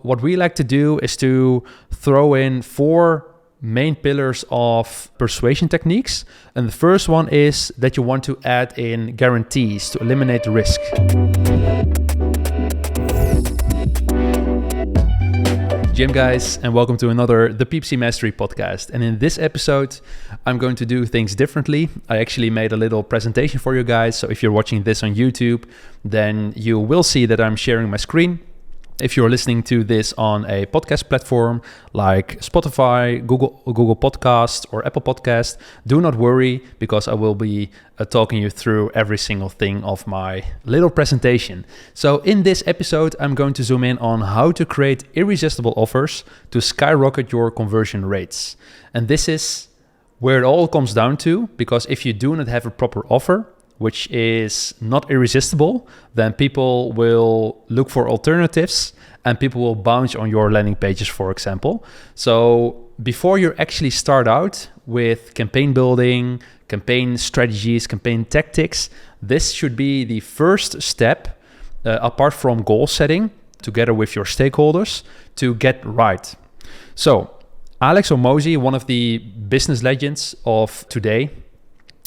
what we like to do is to throw in 4 main pillars of persuasion techniques. And the first one is that you want to add in guarantees to eliminate risk. Jim guys, and welcome to another The PPC Mastery Podcast. And in this episode, I'm going to do things differently. I actually made a little presentation for you guys. So if you're watching this on YouTube, then you will see that I'm sharing my screen. If you're listening to this on a podcast platform like Spotify, Google Podcast, or Apple Podcast, do not worry, because I will be talking you through every single thing of my little presentation. So in this episode, I'm going to zoom in on how to create irresistible offers to skyrocket your conversion rates. And this is where it all comes down to, because if you do not have a proper offer, which is not irresistible, then people will look for alternatives and people will bounce on your landing pages, for example. So before you actually start out with campaign building, campaign strategies, campaign tactics, this should be the first step, apart from goal setting, together with your stakeholders, to get right. So Alex Hormozi, one of the business legends of today,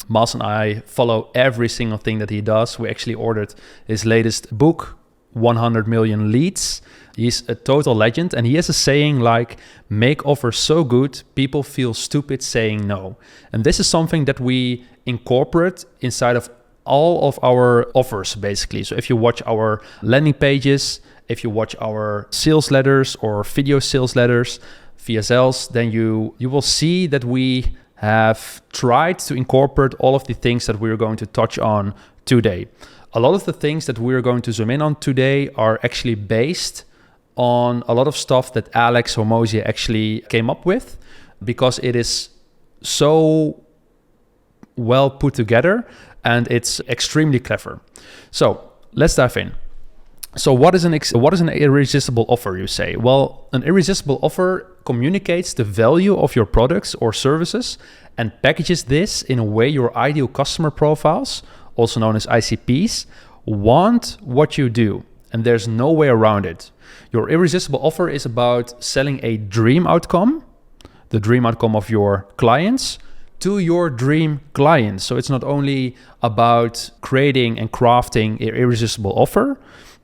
Miles and I follow every single thing that he does. We actually ordered his latest book, 100 Million Leads. He's a total legend, and he has a saying like, make offers so good, people feel stupid saying no. And this is something that we incorporate inside of all of our offers, basically. So if you watch our landing pages, if you watch our sales letters or video sales letters, VSLs, then you will see that we have tried to incorporate all of the things that we're going to touch on today. A lot of the things that we're going to zoom in on today are actually based on a lot of stuff that Alex Hormozi actually came up with, because it is so well put together and it's extremely clever. So let's dive in. So what is an irresistible offer, you say? Well, an irresistible offer communicates the value of your products or services and packages this in a way your ideal customer profiles, also known as ICPs, want what you do, and there's no way around it. Your irresistible offer is about selling a dream outcome, the dream outcome of your clients, to your dream clients. So it's not only about creating and crafting an irresistible offer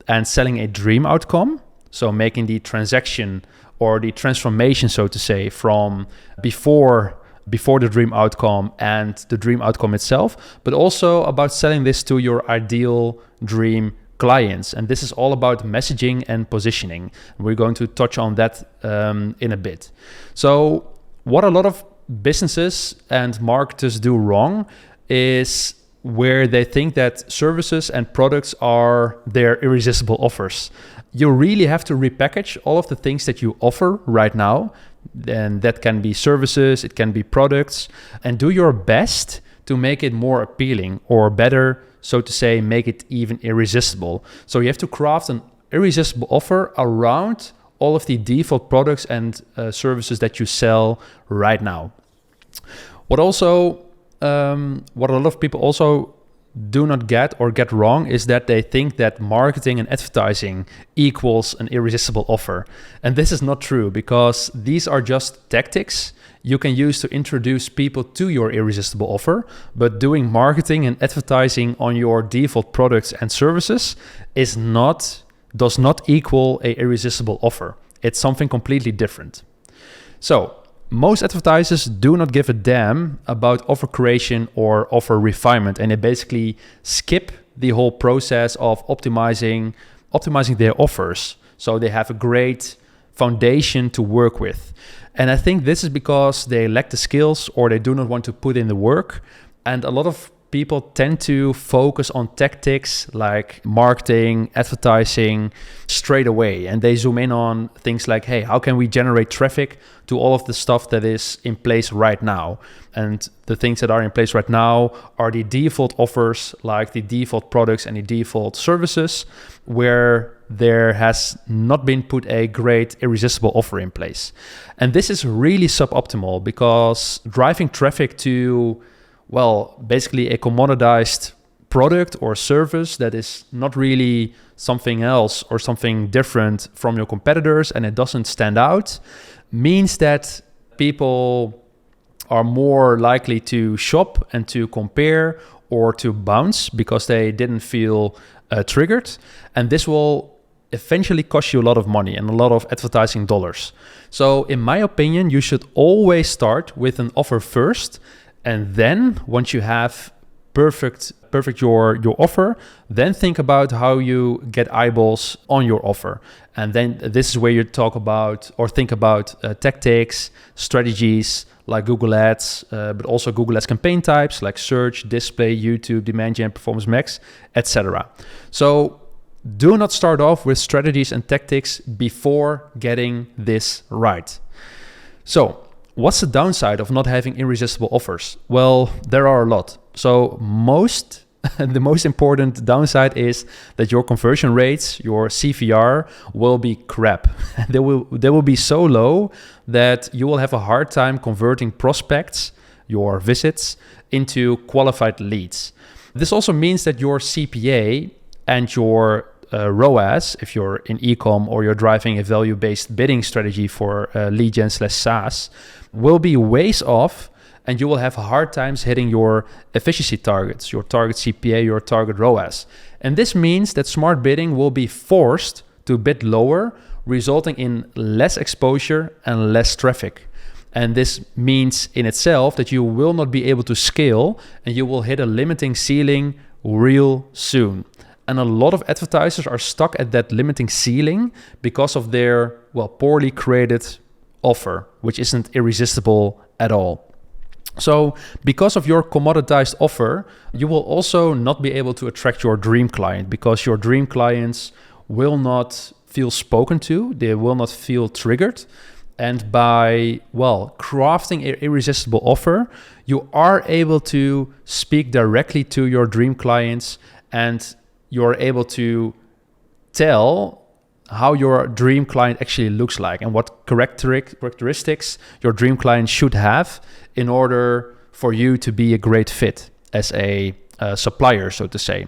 and selling a dream outcome, so making the transaction or the transformation, so to say, from before the dream outcome and the dream outcome itself, but also about selling this to your ideal dream clients. And this is all about messaging and positioning. We're going to touch on that in a bit. So what a lot of businesses and marketers do wrong is where they think that services and products are their irresistible offers. You really have to repackage all of the things that you offer right now, and that can be services, it can be products, and do your best to make it more appealing, or better, so to say, make it even irresistible. So you have to craft an irresistible offer around all of the default products and services that you sell right now. What a lot of people also do not get or get wrong is that they think that marketing and advertising equals an irresistible offer. And this is not true, because these are just tactics you can use to introduce people to your irresistible offer. But doing marketing and advertising on your default products and services does not equal an irresistible offer. It's something completely different. So most advertisers do not give a damn about offer creation or offer refinement, and they basically skip the whole process of optimizing their offers, so they have a great foundation to work with. And I think this is because they lack the skills, or they do not want to put in the work. And a lot of people tend to focus on tactics like marketing, advertising straight away. And they zoom in on things like, hey, how can we generate traffic to all of the stuff that is in place right now? And the things that are in place right now are the default offers, like the default products and the default services, where there has not been put a great irresistible offer in place. And this is really suboptimal, because driving traffic to, well, basically a commoditized product or service that is not really something else or something different from your competitors and it doesn't stand out, means that people are more likely to shop and to compare or to bounce because they didn't feel triggered. And this will eventually cost you a lot of money and a lot of advertising dollars. So in my opinion, you should always start with an offer first. And then once you have perfect your offer, then think about how you get eyeballs on your offer. And then this is where you talk about or think about tactics, strategies like Google Ads, but also Google Ads campaign types like search, display, YouTube, demand gen, performance max, etc. So do not start off with strategies and tactics before getting this right. So what's the downside of not having irresistible offers? Well, there are a lot. So the most important downside is that your conversion rates, your CVR, will be crap. They will be so low that you will have a hard time converting prospects, your visits, into qualified leads. This also means that your CPA and your ROAS, if you're in e-com or you're driving a value-based bidding strategy for lead gen / SaaS, will be ways off, and you will have hard times hitting your efficiency targets, your target CPA, your target ROAS. And this means that smart bidding will be forced to bid lower, resulting in less exposure and less traffic. And this means in itself that you will not be able to scale and you will hit a limiting ceiling real soon. And a lot of advertisers are stuck at that limiting ceiling because of their, poorly created offer, which isn't irresistible at all. So because of your commoditized offer, you will also not be able to attract your dream client because your dream clients will not feel spoken to. They will not feel triggered. And by, crafting an irresistible offer, you are able to speak directly to your dream clients and you're able to tell how your dream client actually looks like and what characteristics your dream client should have in order for you to be a great fit as a supplier, so to say.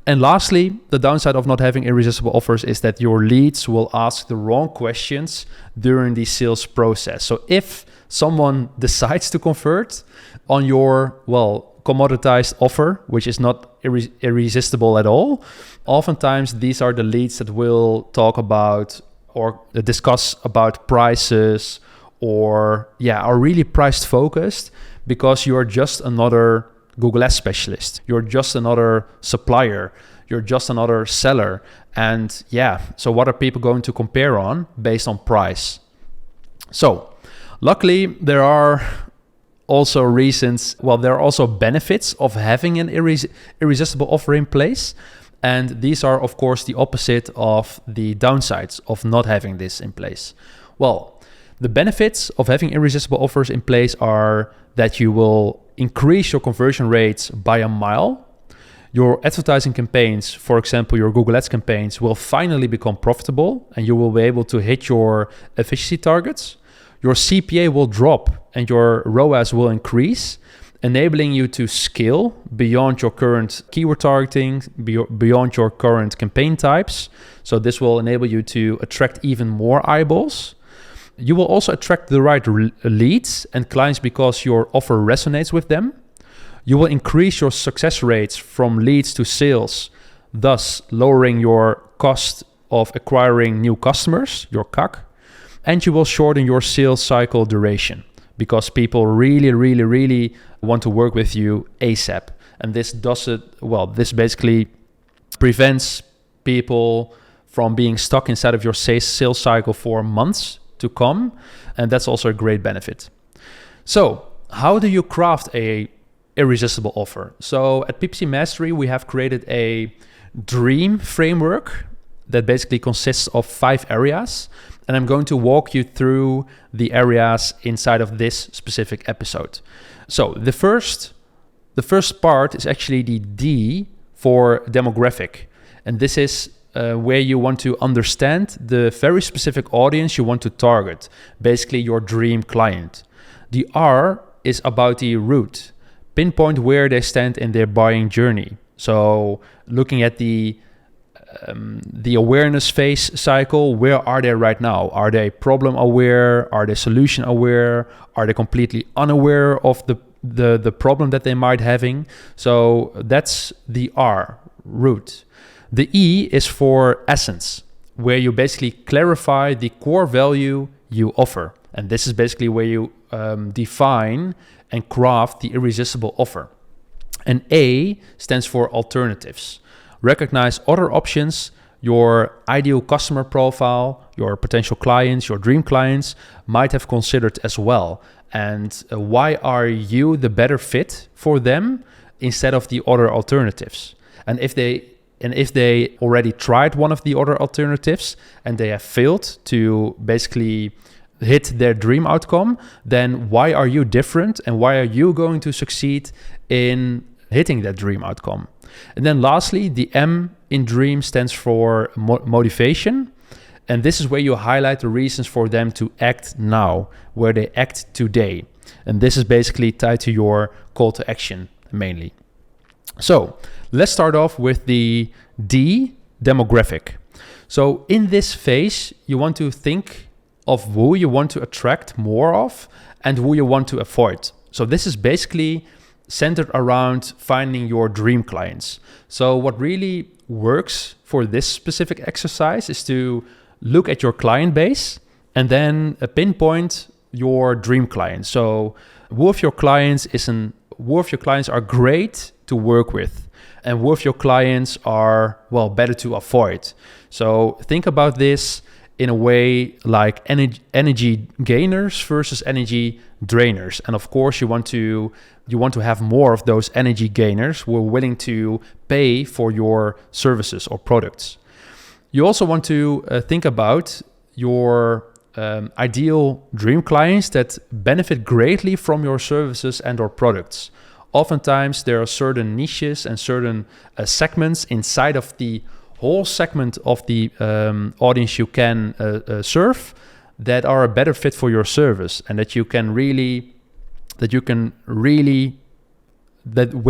And lastly, the downside of not having irresistible offers is that your leads will ask the wrong questions during the sales process. So if someone decides to convert on your, commoditized offer, which is not irresistible at all, oftentimes these are the leads that will talk about or discuss about prices or are really price focused because you're just another Google Ads specialist. You're just another supplier. You're just another seller. And so what are people going to compare on based on price? So luckily there are also there are also benefits of having an irresistible offer in place. And these are, of course, the opposite of the downsides of not having this in place. Well, the benefits of having irresistible offers in place are that you will increase your conversion rates by a mile. Your advertising campaigns, for example, your Google Ads campaigns, will finally become profitable and you will be able to hit your efficiency targets. Your CPA will drop and your ROAS will increase, enabling you to scale beyond your current keyword targeting, beyond your current campaign types. So this will enable you to attract even more eyeballs. You will also attract the right leads and clients because your offer resonates with them. You will increase your success rates from leads to sales, thus lowering your cost of acquiring new customers, your CAC. And you will shorten your sales cycle duration because people really, really, really want to work with you ASAP. And this this basically prevents people from being stuck inside of your sales cycle for months to come. And that's also a great benefit. So how do you craft a irresistible offer? So at PPC Mastery, we have created a D.R.E.A.M framework that basically consists of 5 areas. And I'm going to walk you through the areas inside of this specific episode. So the first part is actually the D for demographic. And this is where you want to understand the very specific audience you want to target, basically your dream client. The R is about the route, pinpoint where they stand in their buying journey. So looking at the awareness phase cycle, where are they right now? Are they problem aware? Are they solution aware? Are they completely unaware of the problem that they might having? So that's the R, root. The E is for essence, where you basically clarify the core value you offer. And this is basically where you define and craft the irresistible offer. And A stands for alternatives. Recognize other options your ideal customer profile, your potential clients, your dream clients might have considered as well. And why are you the better fit for them instead of the other alternatives? And if they already tried one of the other alternatives and they have failed to basically hit their dream outcome, then why are you different and why are you going to succeed in hitting that dream outcome? And then lastly, the M in DREAM stands for motivation. And this is where you highlight the reasons for them to act now, where they act today. And this is basically tied to your call to action mainly. So let's start off with the D, demographic. So in this phase, you want to think of who you want to attract more of and who you want to avoid. So this is basically centered around finding your dream clients. So what really works for this specific exercise is to look at your client base and then pinpoint your dream clients. So who of your clients are great to work with, and who of your clients are, well, better to avoid. So think about this in a way like energy gainers versus energy drainers. And of course, you want to have more of those energy gainers who are willing to pay for your services or products. You also want to think about your ideal dream clients that benefit greatly from your services and or products. Oftentimes, there are certain niches and certain segments inside of the whole segment of the audience you can serve that are a better fit for your service, and where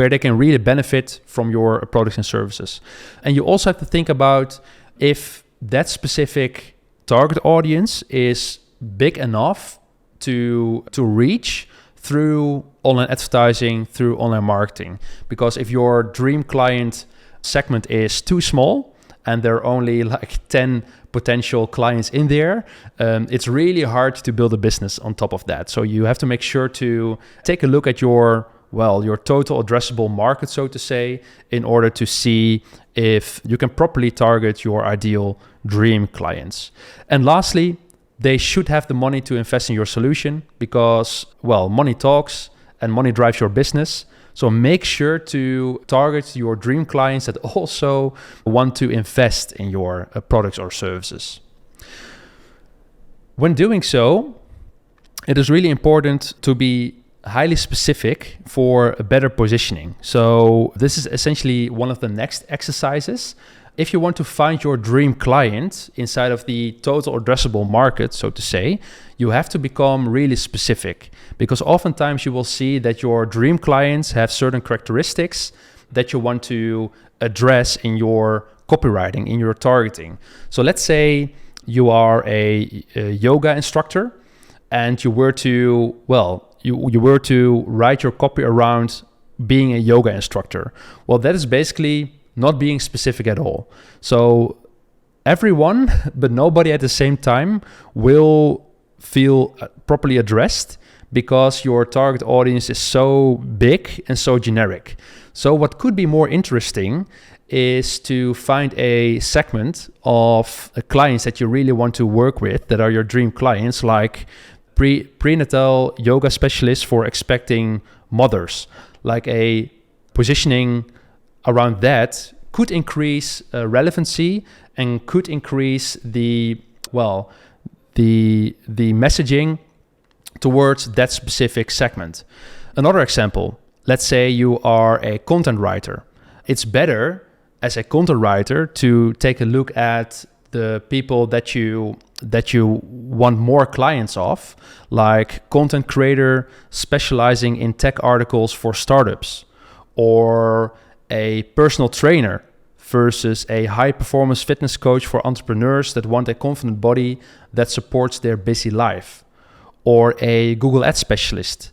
they can really benefit from your products and services. And you also have to think about if that specific target audience is big enough to reach through online advertising, through online marketing. Because if your dream client segment is too small and there are only like 10 potential clients in there, it's really hard to build a business on top of that. So you have to make sure to take a look at your total addressable market, so to say, in order to see if you can properly target your ideal dream clients. And lastly, they should have the money to invest in your solution because, well, money talks and money drives your business. So make sure to target your dream clients that also want to invest in your products or services. When doing so, it is really important to be highly specific for a better positioning. So this is essentially one of the next exercises. If you want to find your dream client inside of the total addressable market, so to say, you have to become really specific, because oftentimes you will see that your dream clients have certain characteristics that you want to address in your copywriting, in your targeting. So let's say you are a yoga instructor and you were to write your copy around being a yoga instructor. Well, that is basically not being specific at all. So everyone, but nobody at the same time, will feel properly addressed because your target audience is so big and so generic. So what could be more interesting is to find a segment of clients that you really want to work with, that are your dream clients, like prenatal yoga specialists for expecting mothers. Like a positioning around that could increase relevancy and could increase the messaging towards that specific segment. Another example, let's say you are a content writer. It's better as a content writer to take a look at the people that you want more clients of, like content creator specializing in tech articles for startups, or a personal trainer versus a high-performance fitness coach for entrepreneurs that want a confident body that supports their busy life, or a Google Ads specialist,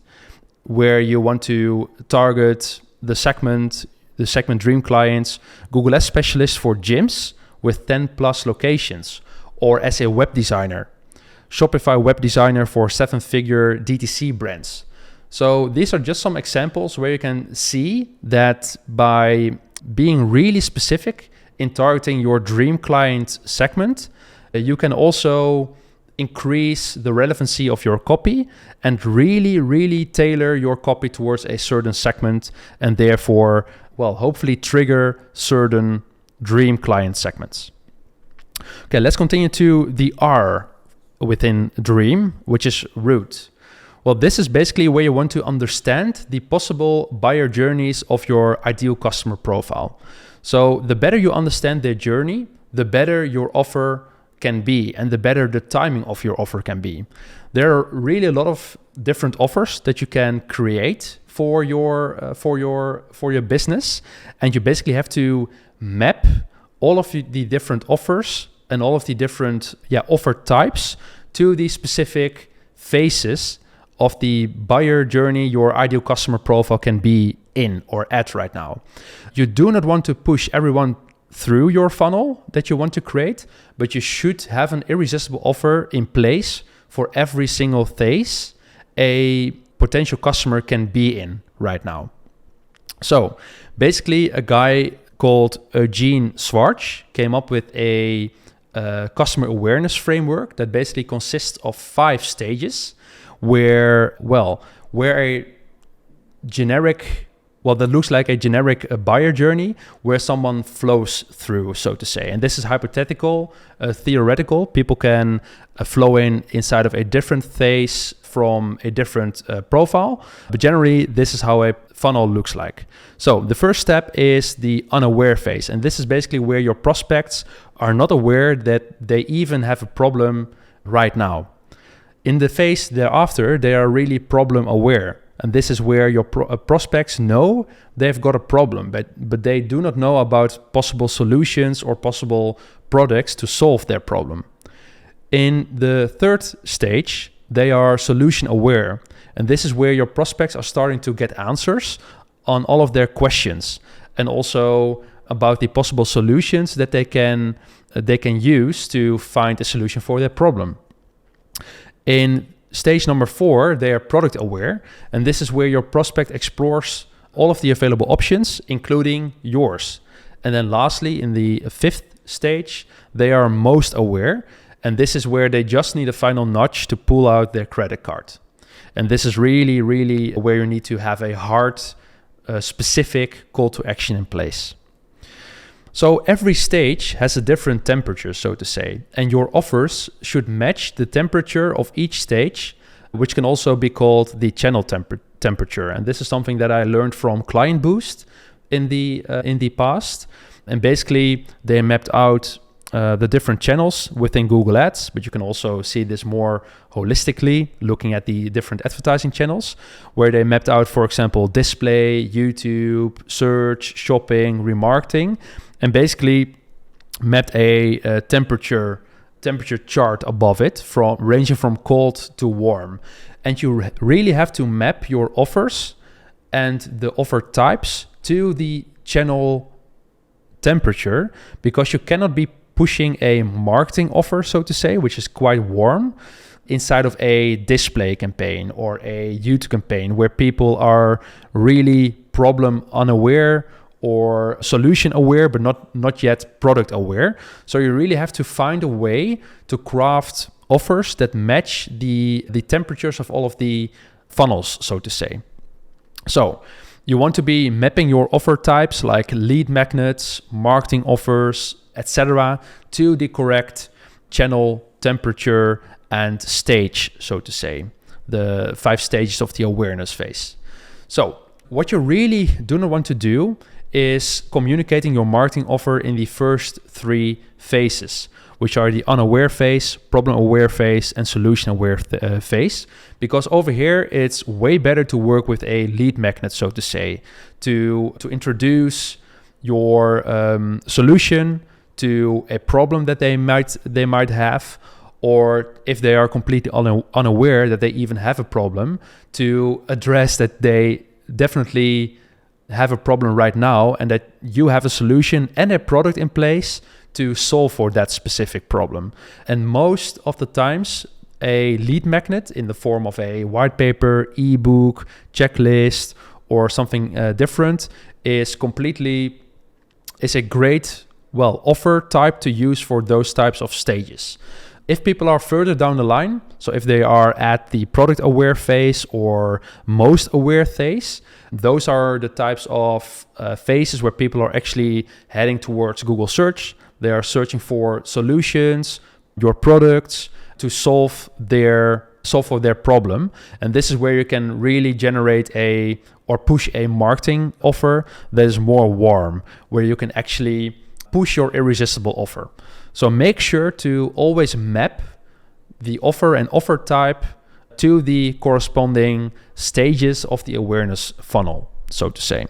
where you want to target the segment dream clients, Google Ads specialist for gyms with 10 plus locations, or as a web designer, Shopify web designer for 7-figure DTC brands. So these are just some examples where you can see that by being really specific in targeting your dream client segment, you can also increase the relevancy of your copy and really tailor your copy towards a certain segment, and therefore, hopefully trigger certain dream client segments. Okay, let's continue to the R within D.R.E.A.M, which is root. Well, this is basically where you want to understand the possible buyer journeys of your ideal customer profile. So the better you understand their journey, the better your offer can be, and the better the timing of your offer can be. There are really a lot of different offers that you can create for your business, and you basically have to map all of the different offers and all of the different offer types to the specific phases of the buyer journey your ideal customer profile can be in or at right now. You do not want to push everyone through your funnel that you want to create, but you should have an irresistible offer in place for every single phase a potential customer can be in right now. So basically, a guy called Eugene Schwartz came up with a customer awareness framework that basically consists of 5 stages where a generic, that looks like a generic buyer journey where someone flows through, so to say. And this is hypothetical, theoretical. People can flow inside of a different phase from a different profile. But generally, this is how a funnel looks like. So the first step is the unaware phase. And this is basically where your prospects are not aware that they even have a problem right now. In the phase thereafter, they are really problem aware. And this is where your prospects know they've got a problem, but they do not know about possible solutions or possible products to solve their problem. In the third stage, they are solution aware. And this is where your prospects are starting to get answers on all of their questions, and also about the possible solutions that they can use to find a solution for their problem. In stage number 4, they are product aware, and this is where your prospect explores all of the available options, including yours. And then lastly, in the 5th stage, they are most aware, and this is where they just need a final nudge to pull out their credit card. And this is really where you need to have a hard, specific call to action in place. So every stage has a different temperature, so to say, and your offers should match the temperature of each stage, which can also be called the channel temperature. And this is something that I learned from Client Boost in the past. And basically, they mapped out the different channels within Google Ads, but you can also see this more holistically, looking at the different advertising channels, where they mapped out, for example, display, YouTube, search, shopping, remarketing, and basically mapped a temperature chart above it, ranging from cold to warm. And you really have to map your offers and the offer types to the channel temperature, because you cannot be pushing a marketing offer, so to say, which is quite warm, inside of a display campaign or a YouTube campaign where people are really problem unaware or solution aware, but not yet product aware. So you really have to find a way to craft offers that match the temperatures of all of the funnels, so to say. So you want to be mapping your offer types like lead magnets, marketing offers, etc., to the correct channel temperature and stage, so to say, the 5 stages of the awareness phase. So what you really do not want to do is communicating your marketing offer in the first 3 phases, which are the unaware phase, problem aware phase, and solution aware phase. Because over here, it's way better to work with a lead magnet, so to say, to introduce your solution to a problem that they might have, or if they are completely unaware that they even have a problem, to address that they definitely have a problem right now and that you have a solution and a product in place to solve for that specific problem. And most of the times, a lead magnet in the form of a white paper, ebook, checklist, or something different is a great offer type to use for those types of stages. If people are further down the line, so if they are at the product aware phase or most aware phase, those are the types of phases where people are actually heading towards Google search. They are searching for solutions, your products, to solve for their problem. And this is where you can really generate or push a marketing offer that is more warm, where you can actually push your irresistible offer. So make sure to always map the offer and offer type to the corresponding stages of the awareness funnel, so to say.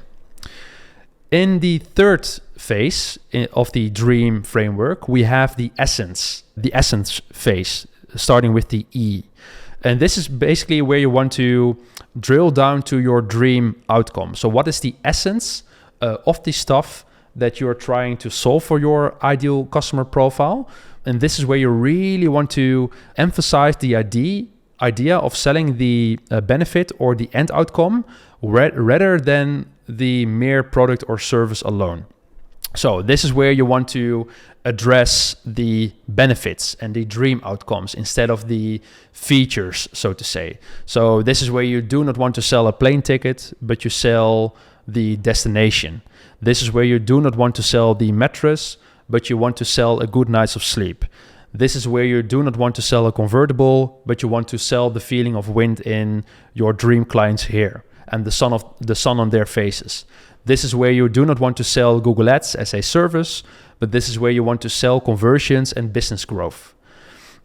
In the third phase of the D.R.E.A.M framework, we have the essence phase, starting with the E. And this is basically where you want to drill down to your dream outcome. So what is the essence of the stuff that you're trying to solve for your ideal customer profile? And this is where you really want to emphasize the idea of selling the benefit or the end outcome rather than the mere product or service alone. So this is where you want to address the benefits and the dream outcomes instead of the features, so to say. So this is where you do not want to sell a plane ticket, but you sell the destination. This is where you do not want to sell the mattress, but you want to sell a good night's of sleep. This is where you do not want to sell a convertible, but you want to sell the feeling of wind in your dream client's hair and the sun on their faces. This is where you do not want to sell Google Ads as a service, but this is where you want to sell conversions and business growth.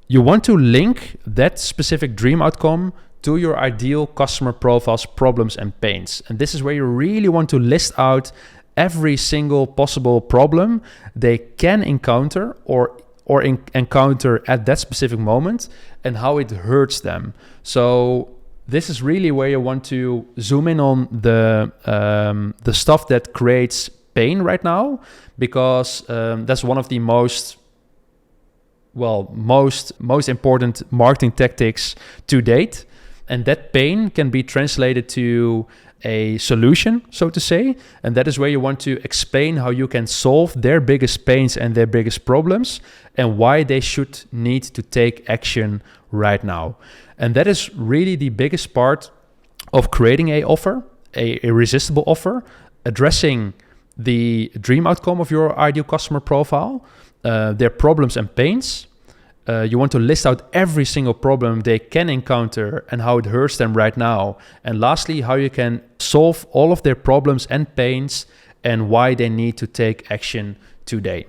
You want to link that specific dream outcome to your ideal customer profile's problems and pains. And this is where you really want to list out every single possible problem they can encounter or encounter at that specific moment and how it hurts them. So this is really where you want to zoom in on the stuff that creates pain right now, because that's one of the most important marketing tactics to date. And that pain can be translated to a solution, so to say. And that is where you want to explain how you can solve their biggest pains and their biggest problems and why they should need to take action right now. And that is really the biggest part of creating a offer, a irresistible offer, addressing the dream outcome of your ideal customer profile, their problems and pains. You want to list out every single problem they can encounter and how it hurts them right now. And lastly, how you can solve all of their problems and pains and why they need to take action today.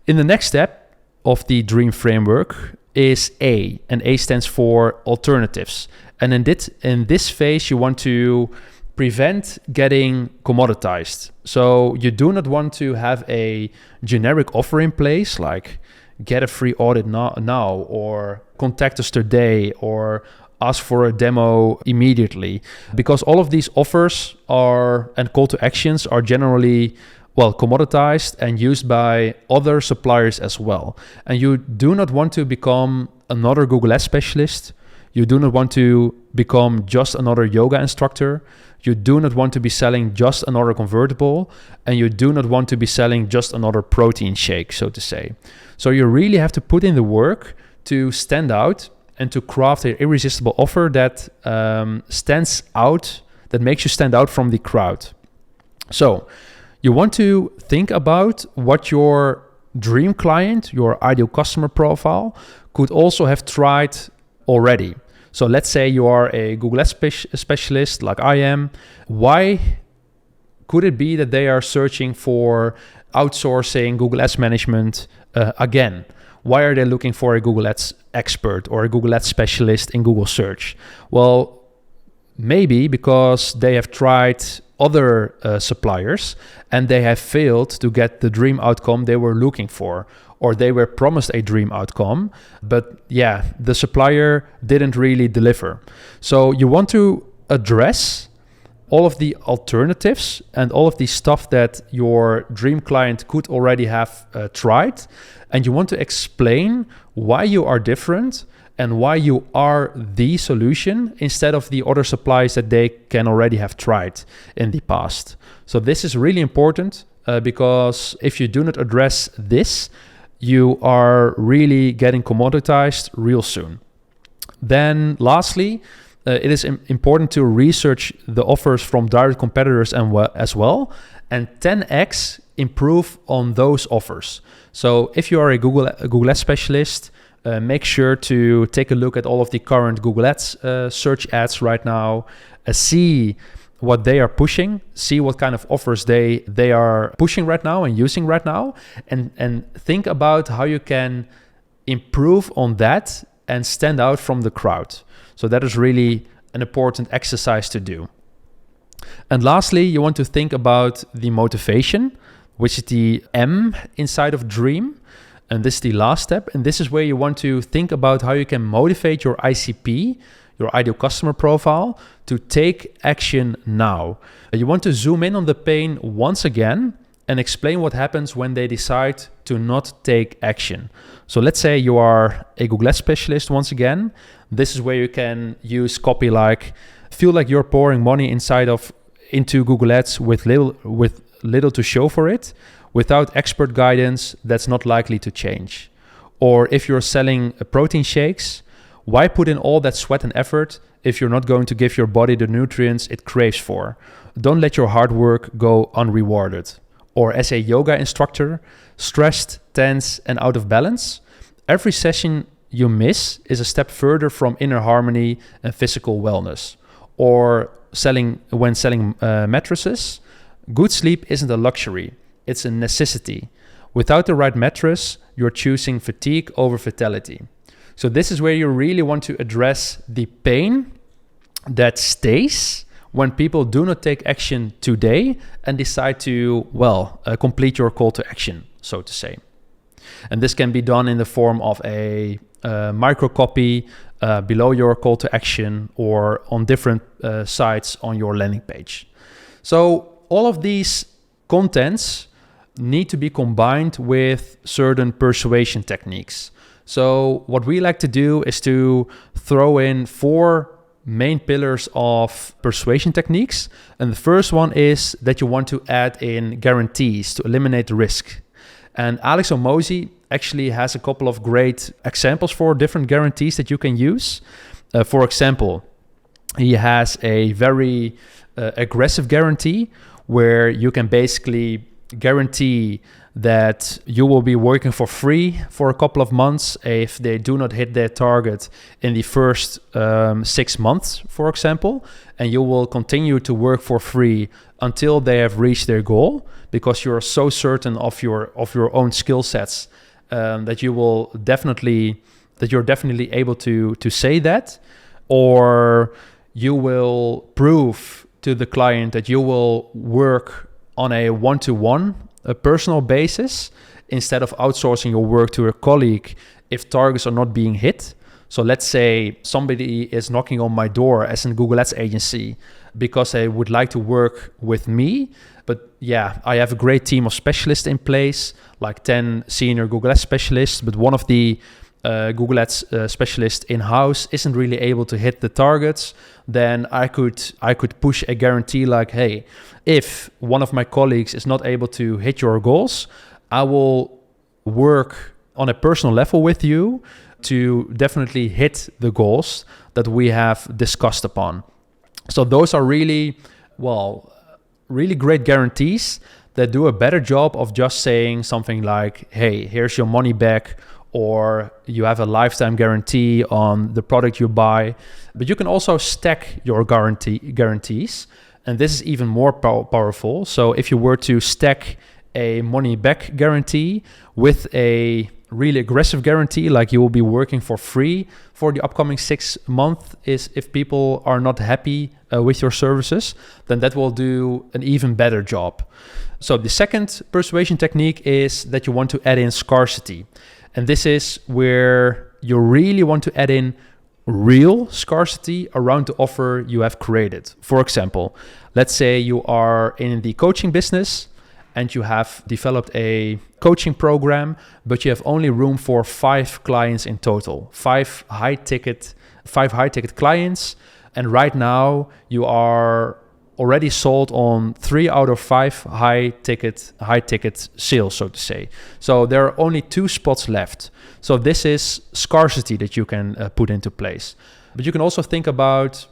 In the next step of the D.R.E.A.M framework is A, and A stands for alternatives. And in this phase, you want to prevent getting commoditized. So you do not want to have a generic offer in place like get a free audit now, or contact us today, or ask for a demo immediately, because all of these offers and call to actions are generally commoditized and used by other suppliers as well. And you do not want to become another Google Ads specialist. You do not want to become just another yoga instructor. You do not want to be selling just another convertible, and you do not want to be selling just another protein shake, so to say. So you really have to put in the work to stand out and to craft an irresistible offer that stands out, that makes you stand out from the crowd. So you want to think about what your dream client, your ideal customer profile, could also have tried already. So let's say you are a Google Ads specialist like I am. Why could it be that they are searching for outsourcing Google Ads management again? Why are they looking for a Google Ads expert or a Google Ads specialist in Google search? Well, maybe because they have tried other suppliers, and they have failed to get the dream outcome they were looking for, or they were promised a dream outcome, but the supplier didn't really deliver. So you want to address all of the alternatives and all of the stuff that your dream client could already have tried, and you want to explain why you are different and why you are the solution instead of the other supplies that they can already have tried in the past. So this is really important because if you do not address this, you are really getting commoditized real soon. Then lastly, it is important to research the offers from direct competitors as well, and 10x improve on those offers. So if you are a Google Ads specialist, make sure to take a look at all of the current Google Ads search ads right now, see what they are pushing, see what kind of offers they are pushing right now and using right now, and think about how you can improve on that and stand out from the crowd. So that is really an important exercise to do. And lastly, you want to think about the motivation, which is the M inside of DREAM. And this is the last step. And this is where you want to think about how you can motivate your ICP, your ideal customer profile, to take action now. You want to zoom in on the pain once again and explain what happens when they decide to not take action. So let's say you are a Google Ads specialist once again. This is where you can use copy like, feel like you're pouring money into Google Ads with little to show for it. Without expert guidance, that's not likely to change. Or if you're selling protein shakes, why put in all that sweat and effort if you're not going to give your body the nutrients it craves for? Don't let your hard work go unrewarded. Or as a yoga instructor, stressed, tense, and out of balance, every session you miss is a step further from inner harmony and physical wellness. Or when selling mattresses, good sleep isn't a luxury, it's a necessity. Without the right mattress, you're choosing fatigue over vitality. So this is where you really want to address the pain that stays when people do not take action today and decide to, complete your call to action, so to say. And this can be done in the form of a micro copy below your call to action or on different sites on your landing page. So all of these contents need to be combined with certain persuasion techniques. So what we like to do is to throw in 4 main pillars of persuasion techniques. And the first one is that you want to add in guarantees to eliminate the risk. And Alex Hormozi actually has a couple of great examples for different guarantees that you can use. For example, he has a very aggressive guarantee where you can basically guarantee that you will be working for free for a couple of months if they do not hit their target in the first 6 months, for example, and you will continue to work for free until they have reached their goal, because you're so certain of your own skill sets that you're definitely able to say that. Or you will prove to the client that you will work on a one-to-one, a personal basis, instead of outsourcing your work to a colleague if targets are not being hit. So let's say somebody is knocking on my door as a Google Ads agency because they would like to work with me. But I have a great team of specialists in place, like 10 senior Google Ads specialists, but one of the Google Ads specialists in-house isn't really able to hit the targets. Then I could push a guarantee like, hey, if one of my colleagues is not able to hit your goals, I will work on a personal level with you to definitely hit the goals that we have discussed upon. So those are really great guarantees that do a better job of just saying something like, hey, here's your money back, or you have a lifetime guarantee on the product you buy. But you can also stack your guarantees. And this is even more powerful. So if you were to stack a money back guarantee with a really aggressive guarantee, like you will be working for free for the upcoming 6 months, is if people are not happy with your services, then that will do an even better job. So the second persuasion technique is that you want to add in scarcity. And this is where you really want to add in real scarcity around the offer you have created. For example, let's say you are in the coaching business and you have developed a coaching program, but you have only room for 5 clients in total, 5 high ticket clients. And right now you are already sold on 3 out of 5 high ticket sales, so to say. So there are only 2 spots left. So this is scarcity that you can put into place. But you can also think about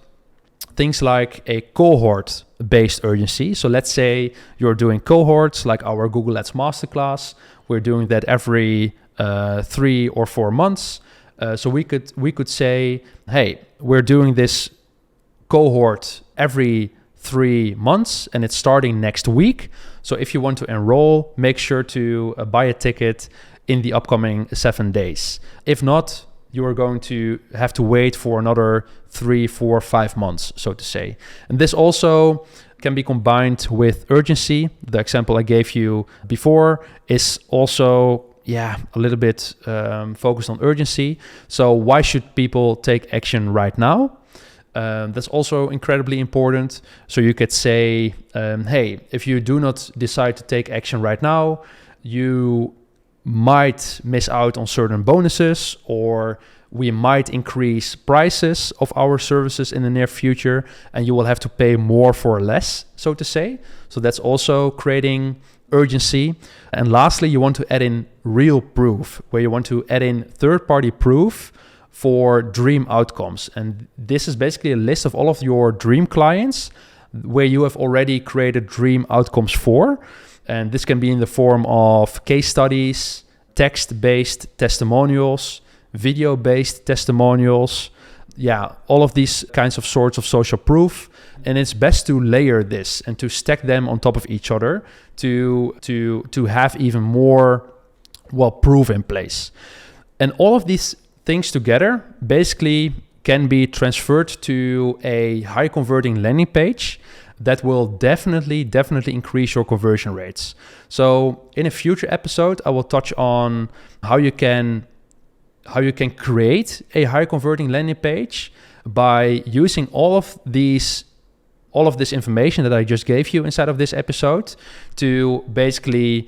things like a cohort-based urgency. So let's say you're doing cohorts like our Google Ads Masterclass. We're doing that every 3 or 4 months. So we could say, hey, we're doing this cohort every 3 months and it's starting next week. So if you want to enroll, make sure to buy a ticket in the upcoming 7 days. If not, you are going to have to wait for another 3, 4, 5 months, so to say. And this also can be combined with urgency. The example I gave you before is also a little bit focused on urgency. So why should people take action right now? That's also incredibly important. So you could say, hey, if you do not decide to take action right now, you might miss out on certain bonuses, or we might increase prices of our services in the near future and you will have to pay more for less, so to say. So that's also creating urgency. And lastly, you want to add in real proof, where you want to add in third-party proof for dream outcomes. And this is basically a list of all of your dream clients where you have already created dream outcomes for. And this can be in the form of case studies, text-based testimonials, video-based testimonials. All of these kinds of sorts of social proof. And it's best to layer this and to stack them on top of each other to have even more, proof in place. And all of these things together basically can be transferred to a high converting landing page that will definitely increase your conversion rates. So in a future episode, I will touch on how you can create a high converting landing page by using all of this information that I just gave you inside of this episode to basically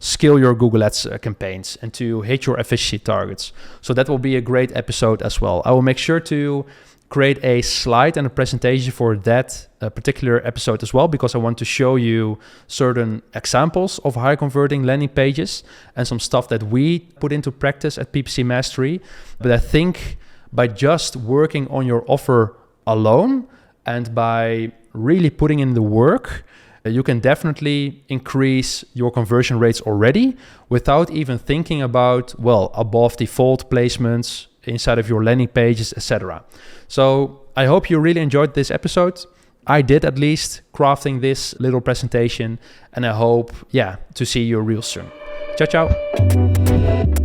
scale your Google Ads campaigns and to hit your efficiency targets. So that will be a great episode as well. I will make sure to create a slide and a presentation for that particular episode as well, because I want to show you certain examples of high converting landing pages and some stuff that we put into practice at PPC Mastery. But I think by just working on your offer alone and by really putting in the work, you can definitely increase your conversion rates already without even thinking about, above default placements inside of your landing pages, etc. So I hope you really enjoyed this episode. I did, at least, crafting this little presentation, and I hope, to see you real soon. Ciao, ciao.